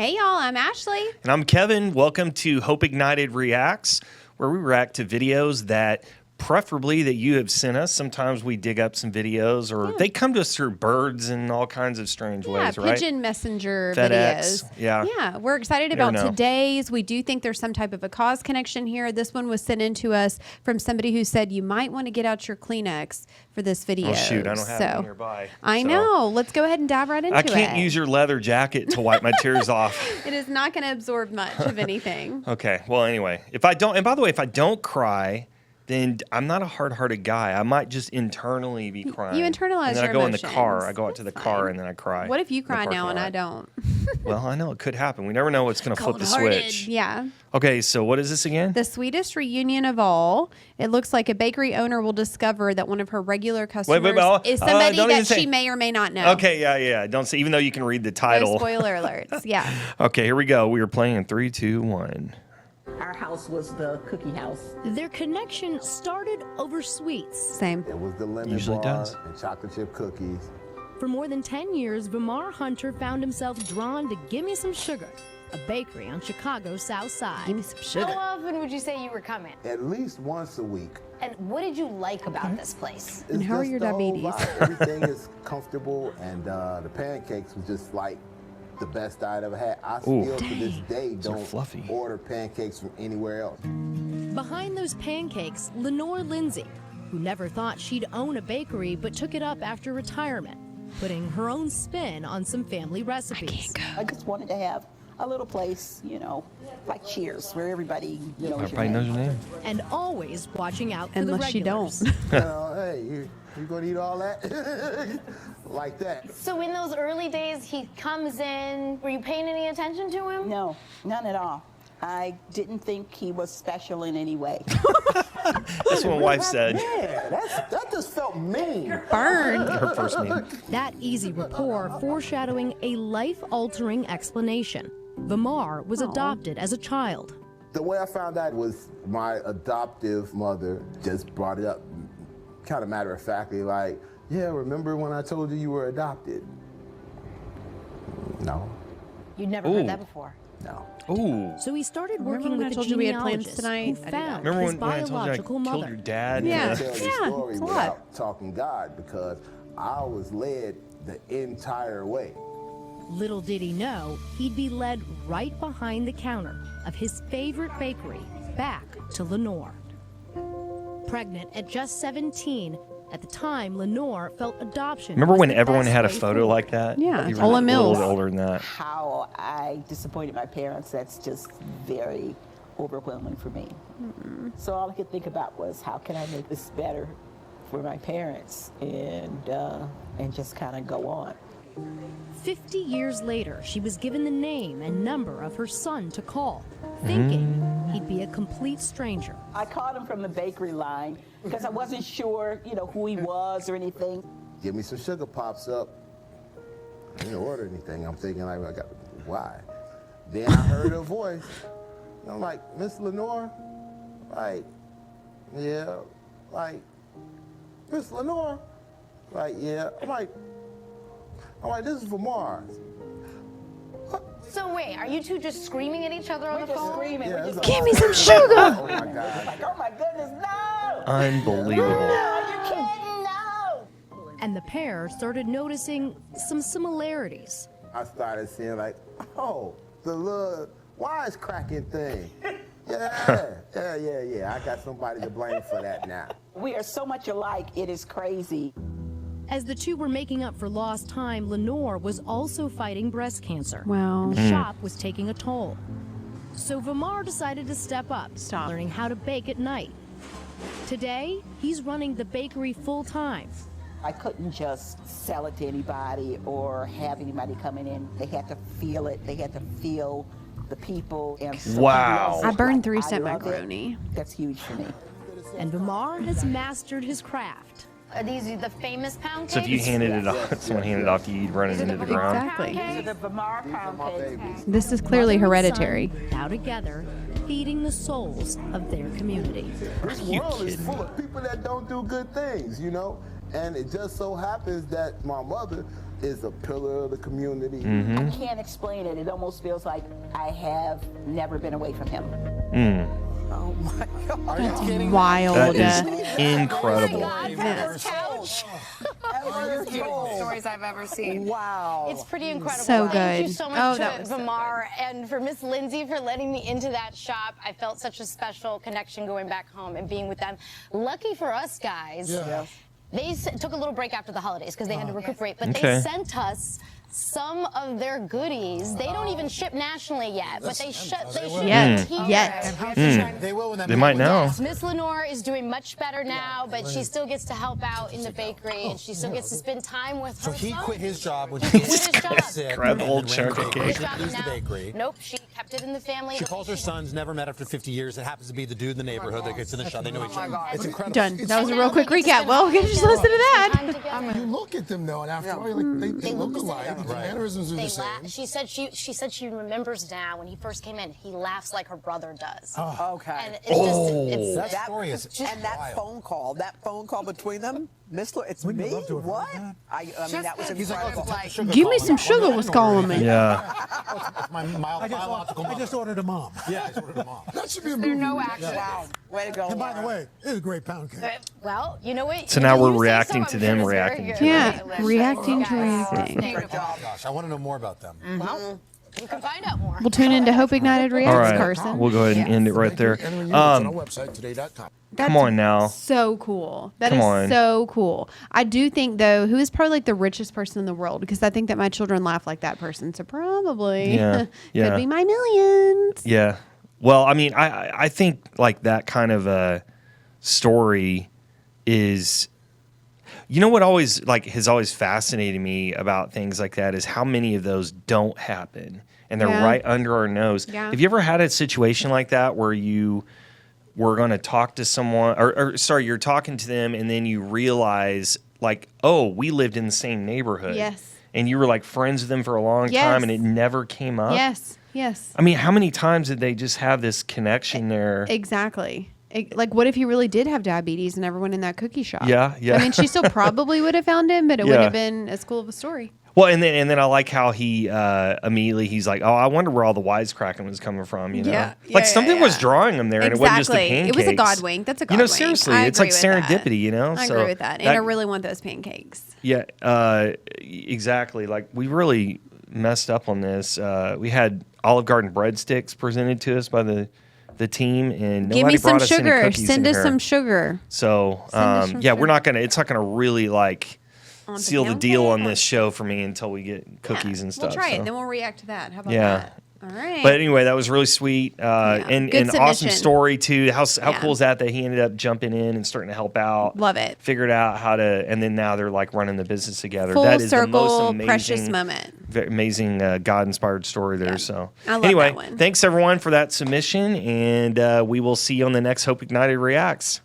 Hey y'all, I'm Ashley. And I'm Kevin. Welcome to Hope Ignited Reacts, where we react to videos that preferably that you have sent us. Sometimes we dig up some videos or they come to us through birds and all kinds of strange ways, right? Pigeon messenger FedEx, videos. yeah. Yeah, we're excited about today's. We do think there's some type of a cause connection here. This one was sent in to us from somebody who said you might want to get out your Kleenex for this video. Oh shoot, I don't have it nearby. I know. Let's go ahead and dive right into it. I can't use your leather jacket to wipe my tears off. It is not going to absorb much of anything. Okay, well anyway, if I don't, and by the way, if I don't cry, then I'm not a hard-hearted guy. I might just internally be crying. You internalize and then your I go emotions. in the car. I go out to the car and then I cry. What if you cry now and I don't? Well, I know it could happen. We never know what's going to flip the switch. Yeah. Okay, so what is this again? The sweetest reunion of all. It looks like a bakery owner will discover that one of her regular customers is somebody that she may or may not know. Okay, yeah. Don't say, even though you can read the title. No spoiler alerts, yeah. Okay, here we go. We are playing in 3, 2, 1. Our house was the cookie house. Their connection started over sweets. Same. It was the lemon bar and chocolate chip cookies. For more than 10 years, Vamar Hunter found himself drawn to Gimme Some Sugar, a bakery on Chicago's South Side. Give me some sugar. How often would you say you were coming? At least once a week. And what did you like about this place? And how are your diabetes? Everything is comfortable, and the pancakes was just like the best I'd ever had. I still to this day don't order pancakes from anywhere else. Behind those pancakes, Lenore Lindsay, who never thought she'd own a bakery but took it up after retirement, putting her own spin on some family recipes. I just wanted to have a little place, you know, like Cheers, where everybody knows your name. And always watching out for Unless the you regulars. don't. Hey, you gonna eat all that? Like that. So in those early days, he comes in. Were you paying any attention to him? No, none at all. I didn't think he was special in any way. That's what my wife said. Yeah, that just felt mean. Burn. Her first name. That easy rapport foreshadowing a life-altering explanation. Vamar was adopted as a child. The way I found out was my adoptive mother just brought it up kind of matter-of-factly, like, yeah, remember when I told you you were adopted? No. You'd never heard that before. No. Ooh. So he started working when I with told the you we had plans genealogist tonight? who found Remember his when I told you I biological killed mother. your dad? Yeah. Tell the story it's a lot. without talking God, because I was led the entire way. Little did he know, he'd be led right behind the counter of his favorite bakery, back to Lenore. Pregnant at just 17, at the time, Lenore felt adoption. Remember was when the everyone best had a way photo forward. like that? Yeah, You were Ola a Mills. little older than that. How I disappointed my parents, that's just very overwhelming for me. So all I could think about was, how can I make this better for my parents, and just kind of go on. 50 years later, she was given the name and number of her son to call, thinking he'd be a complete stranger. I called him from the bakery line because I wasn't sure, who he was or anything. Give me some sugar pops up. I didn't order anything. I'm thinking, like, why? Then I heard a voice. I'm like, Miss Lenore? Like, yeah. Like, Miss Lenore? Like, yeah. I'm like, this is for Mars. So wait, are you two just screaming at each other on the phone? Screaming. Yeah, Give me some sugar. Oh my God. Like, oh my goodness, no! Unbelievable. No, you can't, no! And the pair started noticing some similarities. I started seeing, like, oh, the little wisecracking thing. Yeah. I got somebody to blame for that now. We are so much alike, it is crazy. As the two were making up for lost time, Lenore was also fighting breast cancer. Wow. The shop was taking a toll. So Vamar decided to step up, learning how to bake at night. Today, he's running the bakery full-time. I couldn't just sell it to anybody or have anybody coming in. They had to feel it. They had to feel the people. And so Wow. I burned 3 I cent love it. macaroni. That's huge for me. And Vamar has mastered his craft. Are these the famous pound cakes? So if you handed it off, someone handed it off to you, you'd run it into the ground. Exactly. These are the Vamar pound cakes. This is clearly Mother and hereditary. son, now together, feeding the souls of their community. This world is full of people that don't do good things, And it just so happens that my mother is a pillar of the community. I can't explain it. It almost feels like I have never been away from him. Oh my God. Are you kidding? Wild. That is incredible. Stories I've ever seen. Wow. It's pretty incredible. So Thank you good. so Oh, much that to was so Vamar and for Miss Lindsay for letting me into that shop. I felt such a special connection going back home and being with them. Lucky for us guys, they took a little break after the holidays because they had to recuperate, but they sent us some of their goodies. They don't even ship nationally yet, but they ship Yet. here. Yet. They will when that They might now. Yes, Miss Lenore is doing much better now, but she still gets to help out in the bakery, and she still gets to spend time with her So he son. quit his job when He she quit his job. got sick. Grab the and whole ran chunk of bakery. cake. His job Used the now- bakery. Nope, she kept it in the family. She calls her sons, never met after 50 years. It happens to be the dude in the neighborhood that gets in the shop. They know each other. It's incredible. Done. That was a And real now quick they get to recap. spend Well, time we can just together. listen to that. Spend time together. You look at them though, and after all, you're like, they look look the alike. same. The mannerisms are They the same. she said she remembers now when he first came in. He laughs like her brother does. Okay. And it's just it's That story is and that wild. phone call between them, Miss Lo, it's Wouldn't you me. love to have heard What? that? I mean, that was He's like, incredible. oh, sugar Give me call. some sugar was calling me. Yeah. It's my biological mom. I just ordered a mom. Yeah, I just ordered a mom. That should be a movie. no action. Wow. Way to go. And by the Laura. way, it's a great pound cake. Well, you know what? So now You we're say so, reacting I'm to sure them it's very reacting good. to Yeah. Delicious. Reacting to Guys, reacting. Great job. Gosh, I want to know more about them. Well, you can find out more. We'll tune into Hope Ignited All Reacts, right. Carson. We'll go ahead and end it right there. It's on our website, today.com. Come on now. So cool. That Come is on. so cool. I do think, though, who is probably like the richest person in the world? Because I think that my children laugh like that person. So probably Yeah. Yeah. could be my millions. Yeah. Well, I mean, I think like that kind of a story is, you know, what always like has always fascinated me about things like that is how many of those don't happen, and they're Yeah. right under our nose. Yeah. Have you ever had a situation like that where you were going to talk to someone, or sorry, you're talking to them, and then you realize like, oh, we lived in the same neighborhood. Yes. And you were like friends with them for a long Yes. time, and it never came up. Yes. Yes. I mean, how many times did they just have this connection there? Exactly. Like, what if he really did have diabetes and never went in that cookie shop? Yeah, yeah. I mean, she still probably would have found him, but it Yeah. wouldn't have been as cool of a story. Well, and then I like how he immediately he's like, oh, I wonder where all the wisecracking was coming from. You know, Yeah. like Yeah, something yeah, was yeah. drawing him there, and it wasn't just the Exactly. pancakes. It was a God wink. That's a God You know, wink. seriously, I it's like agree with that. serendipity. You know, I so agree with that. And I really want those pancakes. Yeah, exactly. Like we really messed up on this. We had Olive Garden breadsticks presented to us by the team, and Give nobody me some brought us any sugar. cookies Send in us here. some sugar. So us some yeah, sugar. we're not gonna. It's not gonna really like On seal the pound deal cake on or- this show for me until we get cookies and stuff. We'll try it, so. then we'll react to that. How about Yeah. that? All right. But anyway, that was really sweet, and Good an awesome submission. story too. How Yeah. cool is that he ended up jumping in and starting to help out. Love it. Figured out how to, and then now they're like running the business together. Full that is the most circle, amazing, precious moment. amazing God-inspired story there. So I love anyway, that one. thanks everyone for that submission, and we will see you on the next Hope Ignited Reacts.